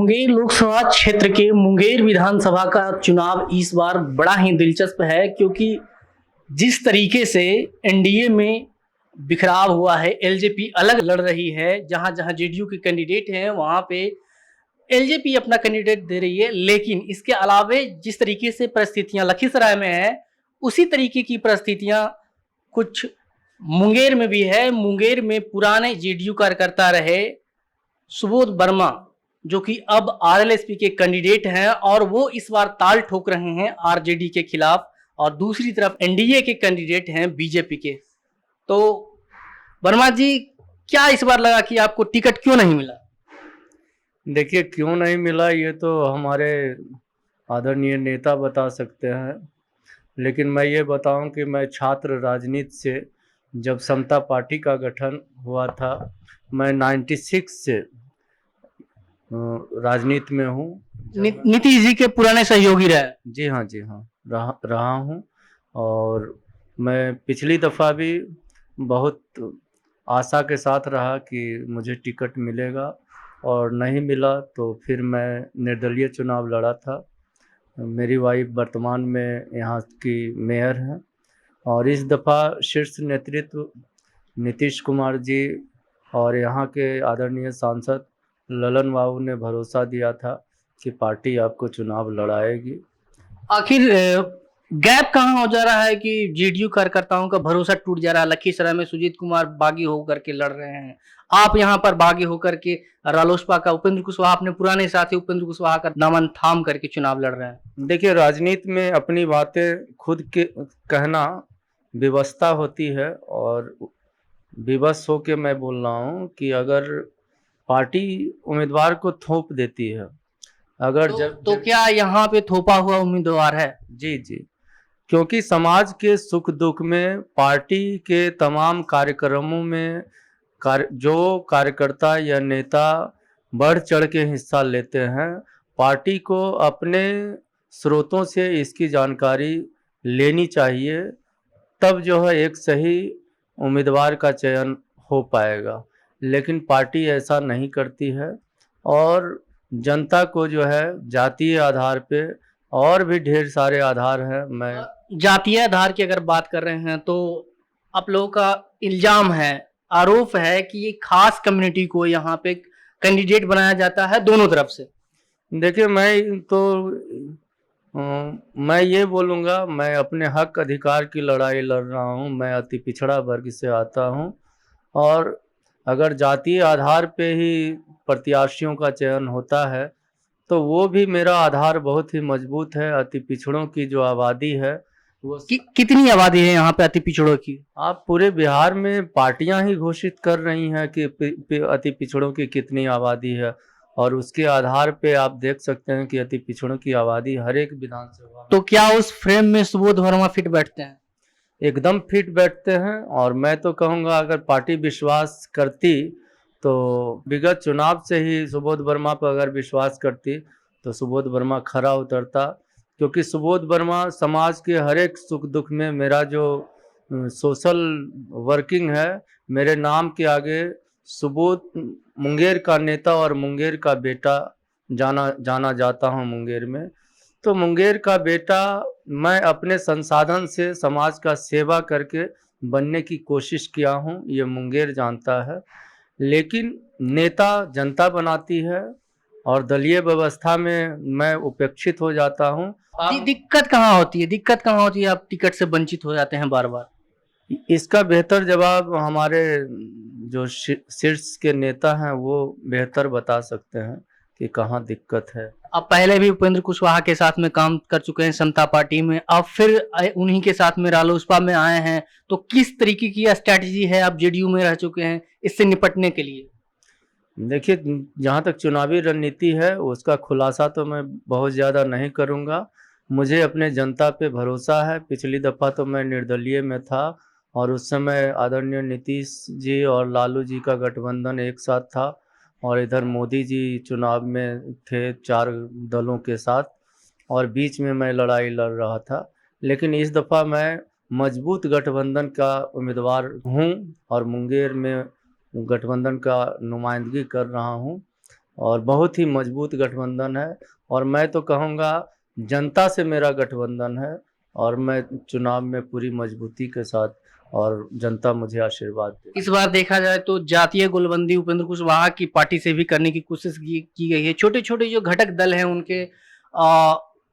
मुंगेर लोकसभा क्षेत्र के मुंगेर विधानसभा का चुनाव इस बार बड़ा ही दिलचस्प है, क्योंकि जिस तरीके से एनडीए में बिखराव हुआ है, एलजेपी अलग लड़ रही है। जहां जहां जेडीयू के कैंडिडेट हैं वहां पे एलजेपी अपना कैंडिडेट दे रही है, लेकिन इसके अलावे जिस तरीके से परिस्थितियां लखीसराय में है, उसी तरीके की परिस्थितियां कुछ मुंगेर में भी है। मुंगेर में पुराने जेडीयू कार्यकर्ता रहे सुबोध वर्मा, जो कि अब आरएलएसपी के कैंडिडेट हैं, और वो इस बार ताल ठोक रहे हैं आरजेडी के खिलाफ, और दूसरी तरफ एनडीए के कैंडिडेट हैं बीजेपी के। तो वर्मा जी, क्या इस बार लगा कि आपको टिकट क्यों नहीं मिला? देखिए, क्यों नहीं मिला ये तो हमारे आदरणीय नेता बता सकते हैं, लेकिन मैं ये बताऊं कि मैं छात्र राजनीति से, जब समता पार्टी का गठन हुआ था, मैं 96 से राजनीति में हूँ। नीतीश जी के पुराने सहयोगी रहे? जी हाँ, जी हाँ, रहा हूँ। और मैं पिछली दफ़ा भी बहुत आशा के साथ रहा कि मुझे टिकट मिलेगा, और नहीं मिला तो फिर मैं निर्दलीय चुनाव लड़ा था। मेरी वाइफ वर्तमान में यहाँ की मेयर हैं, और इस दफ़ा शीर्ष नेतृत्व नीतीश कुमार जी और यहाँ के आदरणीय सांसद ललन बाबू ने भरोसा दिया था कि पार्टी आपको चुनाव लड़ाएगी। आखिर गैप कहाँ हो जा रहा है कि जेडीयू कार्यकर्ताओं का भरोसा टूट जा रहा है? लखीसराय में सुजीत कुमार बागी होकर के लड़ रहे हैं, आप यहाँ पर बागी होकर के रालोसपा का उपेंद्र कुशवाहा, अपने पुराने साथी उपेंद्र कुशवाहा का दामन थाम करके चुनाव लड़ रहे हैं। देखिए, राजनीति में अपनी बातें खुद के कहना व्यवस्था होती है, और विवश होकर मैं बोल रहा हूँ कि अगर पार्टी उम्मीदवार को थोप देती है, अगर तो क्या यहाँ पे थोपा हुआ उम्मीदवार है? जी जी, क्योंकि समाज के सुख दुख में पार्टी के तमाम कार्यक्रमों में जो कार्यकर्ता या नेता बढ़ चढ़ के हिस्सा लेते हैं, पार्टी को अपने स्रोतों से इसकी जानकारी लेनी चाहिए, तब जो है एक सही उम्मीदवार का चयन हो पाएगा। लेकिन पार्टी ऐसा नहीं करती है, और जनता को जो है जातीय आधार पे और भी ढेर सारे आधार हैं। मैं जातीय आधार की अगर बात कर रहे हैं तो आप लोगों का इल्जाम है, आरोप है कि ये खास कम्युनिटी को यहाँ पे कैंडिडेट बनाया जाता है दोनों तरफ से। देखिए, मैं ये बोलूँगा, मैं अपने हक अधिकार की लड़ाई लड़ रहा हूँ। मैं अति पिछड़ा वर्ग से आता हूँ, और अगर जातीय आधार पे ही प्रत्याशियों का चयन होता है तो वो भी मेरा आधार बहुत ही मजबूत है। अति पिछड़ों की जो आबादी है वो कितनी आबादी है यहाँ पे अति पिछड़ों की? आप पूरे बिहार में पार्टियां ही घोषित कर रही हैं कि अति पिछड़ों की कितनी आबादी है, और उसके आधार पे आप देख सकते हैं कि अति पिछड़ों की आबादी हर एक विधानसभा। तो क्या उस फ्रेम में सुबोध वर्मा फिट बैठते हैं? एकदम फिट बैठते हैं, और मैं तो कहूँगा अगर पार्टी विश्वास करती तो विगत चुनाव से ही सुबोध वर्मा पर अगर विश्वास करती तो सुबोध वर्मा खरा उतरता, क्योंकि सुबोध वर्मा समाज के हर एक सुख दुख में मेरा जो सोशल वर्किंग है, मेरे नाम के आगे सुबोध मुंगेर का नेता और मुंगेर का बेटा जाना जाता हूँ मुंगेर में। तो मुंगेर का बेटा, मैं अपने संसाधन से समाज का सेवा करके बनने की कोशिश किया हूँ, ये मुंगेर जानता है। लेकिन नेता जनता बनाती है, और दलीय व्यवस्था में मैं उपेक्षित हो जाता हूँ। दिक्कत कहाँ होती है? दिक्कत कहाँ होती है आप टिकट से वंचित हो जाते हैं बार बार? इसका बेहतर जवाब हमारे जो शीर्ष के नेता हैं वो बेहतर बता सकते हैं कि कहाँ दिक्कत है। आप पहले भी उपेंद्र कुशवाहा के साथ में काम कर चुके हैं समता पार्टी में, अब फिर उन्हीं के साथ में रालोसपा में आए हैं, तो किस तरीके की स्ट्रैटेजी है? आप जेडीयू में रह चुके हैं, इससे निपटने के लिए। देखिए, जहाँ तक चुनावी रणनीति है उसका खुलासा तो मैं बहुत ज़्यादा नहीं करूँगा। मुझे अपने जनता पे भरोसा है। पिछली दफ़ा तो मैं निर्दलीय में था, और उस समय आदरणीय नीतीश जी और लालू जी का गठबंधन एक साथ था, और इधर मोदी जी चुनाव में थे 4 दलों के साथ, और बीच में मैं लड़ाई लड़ रहा था। लेकिन इस दफ़ा मैं मजबूत गठबंधन का उम्मीदवार हूँ, और मुंगेर में गठबंधन का नुमाइंदगी कर रहा हूँ, और बहुत ही मजबूत गठबंधन है। और मैं तो कहूँगा जनता से मेरा गठबंधन है, और मैं चुनाव में पूरी मजबूती के साथ, और जनता मुझे आशीर्वाद दे। इस बार देखा जाए तो जातीय गोलबंदी उपेंद्र कुशवाहा की पार्टी से भी करने की कोशिश की गई है। छोटे छोटे जो घटक दल हैं उनके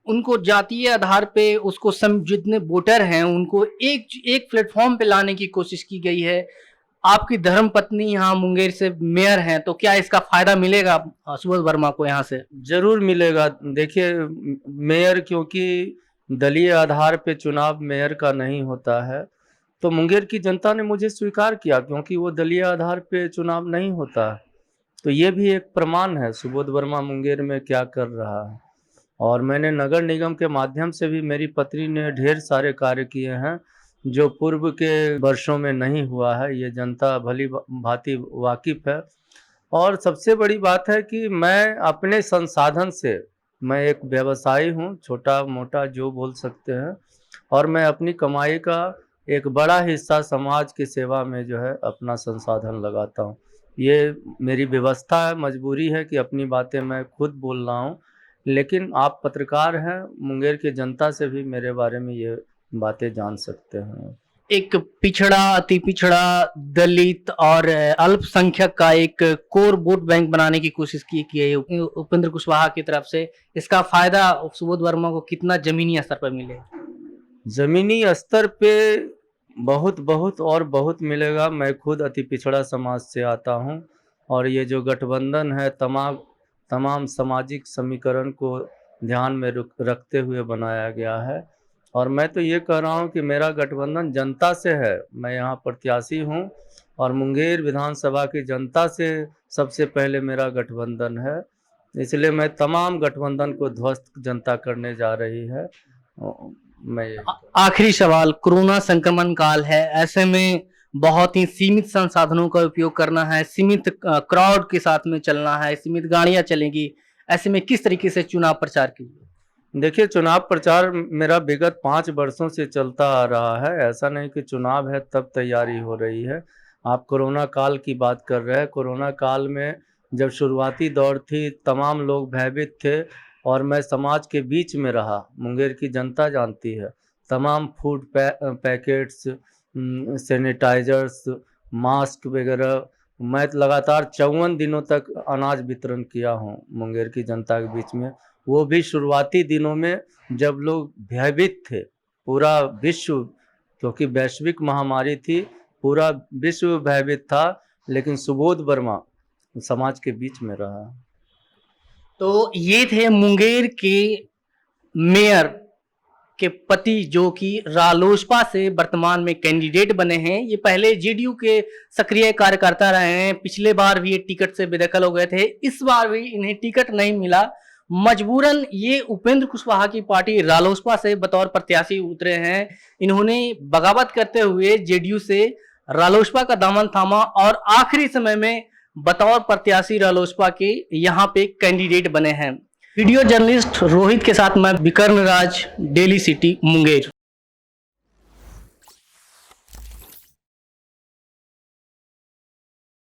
उनको जातीय आधार पे उसको जितने वोटर हैं उनको एक प्लेटफॉर्म पे लाने की कोशिश की गई है। आपकी धर्म पत्नी यहाँ मुंगेर से मेयर हैं, तो क्या इसका फायदा मिलेगा सुबोध वर्मा को यहाँ से? जरूर मिलेगा। देखिए, मेयर क्योंकि दलीय आधार पे चुनाव मेयर का नहीं होता है, तो मुंगेर की जनता ने मुझे स्वीकार किया क्योंकि वो दलीय आधार पे चुनाव नहीं होता है। तो ये भी एक प्रमाण है सुबोध वर्मा मुंगेर में क्या कर रहा है। और मैंने नगर निगम के माध्यम से भी, मेरी पत्नी ने ढेर सारे कार्य किए हैं जो पूर्व के वर्षों में नहीं हुआ है। ये जनता भली भांति वाकिफ है। और सबसे बड़ी बात है कि मैं अपने संसाधन से, मैं एक व्यवसायी हूँ, छोटा मोटा जो बोल सकते हैं, और मैं अपनी कमाई का एक बड़ा हिस्सा समाज की सेवा में जो है अपना संसाधन लगाता हूँ। ये मेरी व्यवस्था है, मजबूरी है कि अपनी बातें मैं खुद बोल रहा हूँ। लेकिन आप पत्रकार हैं, मुंगेर की जनता से भी मेरे बारे में ये बातें जान सकते हैं। एक पिछड़ा, अति पिछड़ा, दलित और अल्पसंख्यक का एक कोर वोट बैंक बनाने की कोशिश की गई है उपेंद्र कुशवाहा की तरफ से। इसका फायदा सुबोध वर्मा को कितना जमीनी स्तर पर मिलेगा? जमीनी स्तर पे बहुत बहुत और बहुत मिलेगा। मैं खुद अति पिछड़ा समाज से आता हूँ, और ये जो गठबंधन है तमाम सामाजिक समीकरण को ध्यान में रखते हुए बनाया गया है। और मैं तो ये कह रहा हूँ कि मेरा गठबंधन जनता से है। मैं यहाँ प्रत्याशी हूँ, और मुंगेर विधानसभा की जनता से सबसे पहले मेरा गठबंधन है। इसलिए मैं तमाम गठबंधन को ध्वस्त जनता करने जा रही है। मैं आखिरी सवाल, कोरोना संक्रमण काल है, ऐसे में बहुत ही सीमित संसाधनों का उपयोग करना है, सीमित क्राउड के साथ में चलना है, सीमित गाड़ियां चलेंगी, ऐसे में किस तरीके से चुनाव प्रचार कीजिए? देखिए, चुनाव प्रचार मेरा विगत 5 वर्षों से चलता आ रहा है। ऐसा नहीं कि चुनाव है तब तैयारी हो रही है। आप कोरोना काल की बात कर रहे हैं। कोरोना काल में जब शुरुआती दौर थी, तमाम लोग भयभीत थे, और मैं समाज के बीच में रहा। मुंगेर की जनता जानती है, तमाम फूड पैकेट्स, सैनिटाइजर्स, मास्क वगैरह, मैं लगातार 54 दिनों तक अनाज वितरण किया हूँ मुंगेर की जनता के बीच में। वो भी शुरुआती दिनों में जब लोग भयभीत थे, पूरा विश्व, क्योंकि वैश्विक महामारी थी, पूरा विश्व भयभीत था, लेकिन सुबोध वर्मा समाज के बीच में रहा। तो ये थे मुंगेर के मेयर के पति, जो कि रालोसपा से वर्तमान में कैंडिडेट बने हैं। ये पहले जेडीयू के सक्रिय कार्यकर्ता रहे हैं। पिछले बार भी ये टिकट से बेदखल हो गए थे, इस बार भी इन्हें टिकट नहीं मिला। मजबूरन ये उपेंद्र कुशवाहा की पार्टी रालोसपा से बतौर प्रत्याशी उतरे हैं। इन्होंने बगावत करते हुए जेडीयू से रालोसपा का दामन थामा, और आखिरी समय में बतौर प्रत्याशी रालोसपा के यहाँ पे कैंडिडेट बने हैं। वीडियो जर्नलिस्ट रोहित के साथ मैं विकर्ण राज, डेली सिटी मुंगेर।